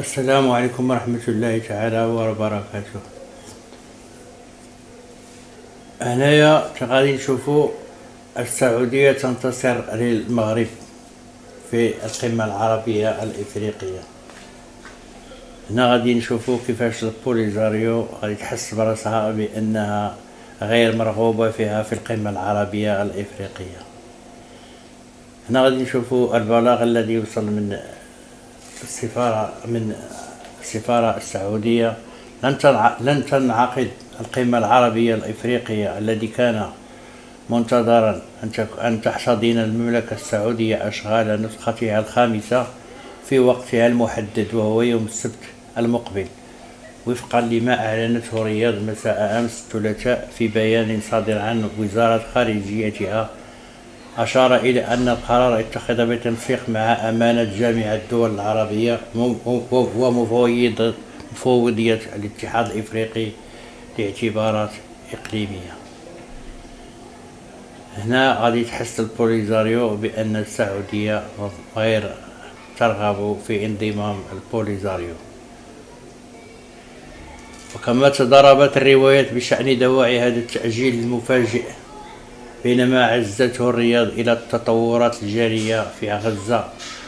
السلام عليكم ورحمة الله تعالى وبركاته. هنايا غادي نشوفوا السعودية تنتصر للمغرب في القمة العربية الإفريقية. هنا غادي نشوفوا كيفاش البوليزاريو غادي تحس براسها بأنها غير مرغوبة فيها في القمة العربية الإفريقية. هنا غادي نشوفوا البلاغ الذي وصل من السفارة السعودية. لن تنعقد القمة العربية الإفريقية الذي كان منتظرا أن تحتضن المملكة السعودية أشغال نسختها الخامسة في وقتها المحدد، وهو يوم السبت المقبل، وفقا لما أعلنته رياض مساء أمس الثلاثاء في بيان صادر عن وزارة خارجيتها. أشار إلى أن القرار اتخذ بالتنسيق مع أمانة جامعة الدول العربية ومفوضية الاتحاد الإفريقي لاعتبارات إقليمية. هنا غادي تحس البوليزاريو بأن السعودية غير ترغب في انضمام البوليزاريو. وكما تضاربت الروايات بشأن دواعي هذا التأجيل المفاجئ، بينما عزته الرياض إلى التطورات الجارية في غزة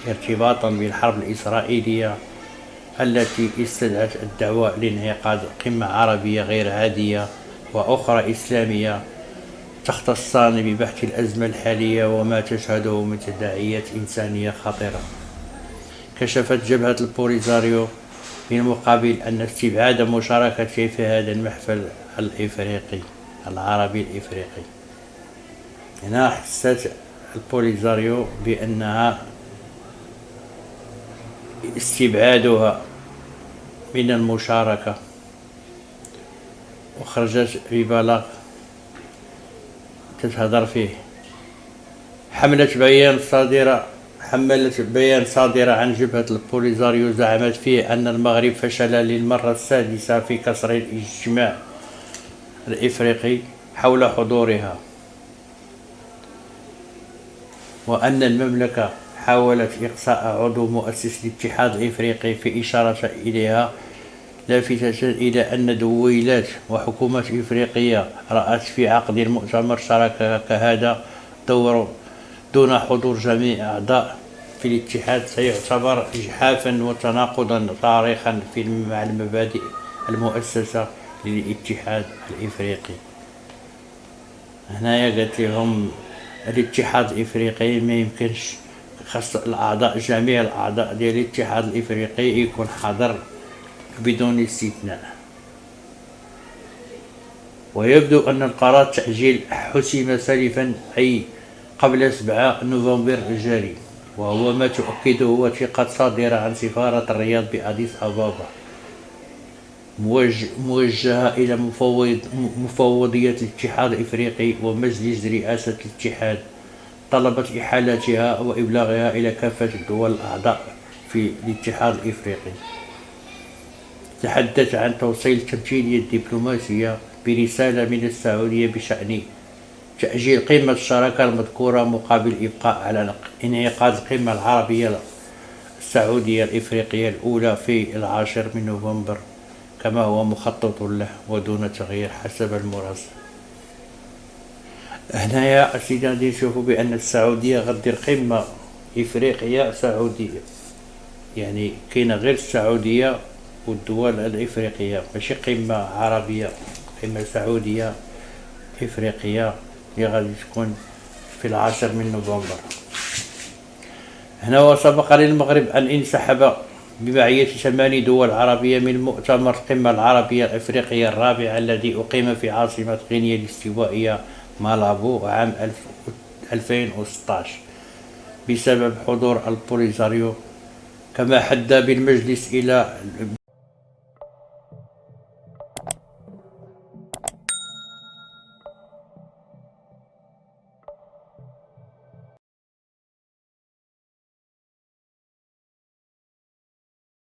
ارتباطا بالحرب الإسرائيلية التي استدعت الدعوة لانعقاد قمة عربية غير عادية وأخرى إسلامية تختصان ببحث الأزمة الحالية وما تشهده من تداعيات إنسانية خطيرة. كشفت جبهة البوليزاريو من المقابل أن استبعاد مشاركته في هذا المحفل الإفريقي العربي الإفريقي. هنا حست البوليزاريو بأنها استبعادها من المشاركة، وخرجت ببلاغ تتهضر فيه. حملت بيان صادرة عن جبهة البوليزاريو زعمت فيه أن المغرب فشل للمرة السادسة في كسر الاجتماع الإفريقي حول حضورها، وأن المملكة حاولت إقصاء عضو مؤسس الاتحاد الإفريقي في إشارة إليها، لافتة إلى أن دويلات وحكومات إفريقية رأت في عقد المؤتمر شراكة كهذا دون حضور جميع أعضاء في الاتحاد سيعتبر إجحافا وتناقضا صارخا مع المبادئ المؤسسة للاتحاد الإفريقي. هنايا قالت لهم الاتحاد الإفريقي ما يمكنش، خاص جميع الأعضاء ديال الاتحاد الإفريقي يكون حاضر بدون استثناء. ويبدو أن القرار التأجيل حسم سلفا، أي قبل 7 نوفمبر الجاري، وهو ما تؤكده وثيقة صادرة عن سفارة الرياض بأديس أبابا موجهة إلى مفوضية الاتحاد الإفريقي ومجلس رئاسة الاتحاد، طلبت إحالتها وإبلاغها إلى كافة الدول الأعضاء في الاتحاد الإفريقي. تحدث عن توصيل التمثيلية الدبلوماسية برسالة من السعودية بشأن تأجيل قمة الشراكة المذكورة مقابل إبقاء على انعقاد القمة العربية السعودية الإفريقية الأولى في 10 نوفمبر كما هو مخطط له ودون تغيير حسب المراسل. هنايا السيدة غادي نشوفوا بأن السعودية غدير قمة إفريقية سعودية، يعني كاينة غير السعودية والدول الإفريقية، ماشي قمة عربية، قمة سعودية إفريقية اللي غادي تكون في 10 نوفمبر. هنا وسبق للمغرب أن انسحب بمعية 8 دول عربية من مؤتمر القمة العربية الإفريقية الرابع الذي أقيم في عاصمة غينيا الاستوائية مالابو عام 2016 بسبب حضور البوليزاريو، كما حدى بالمجلس إلى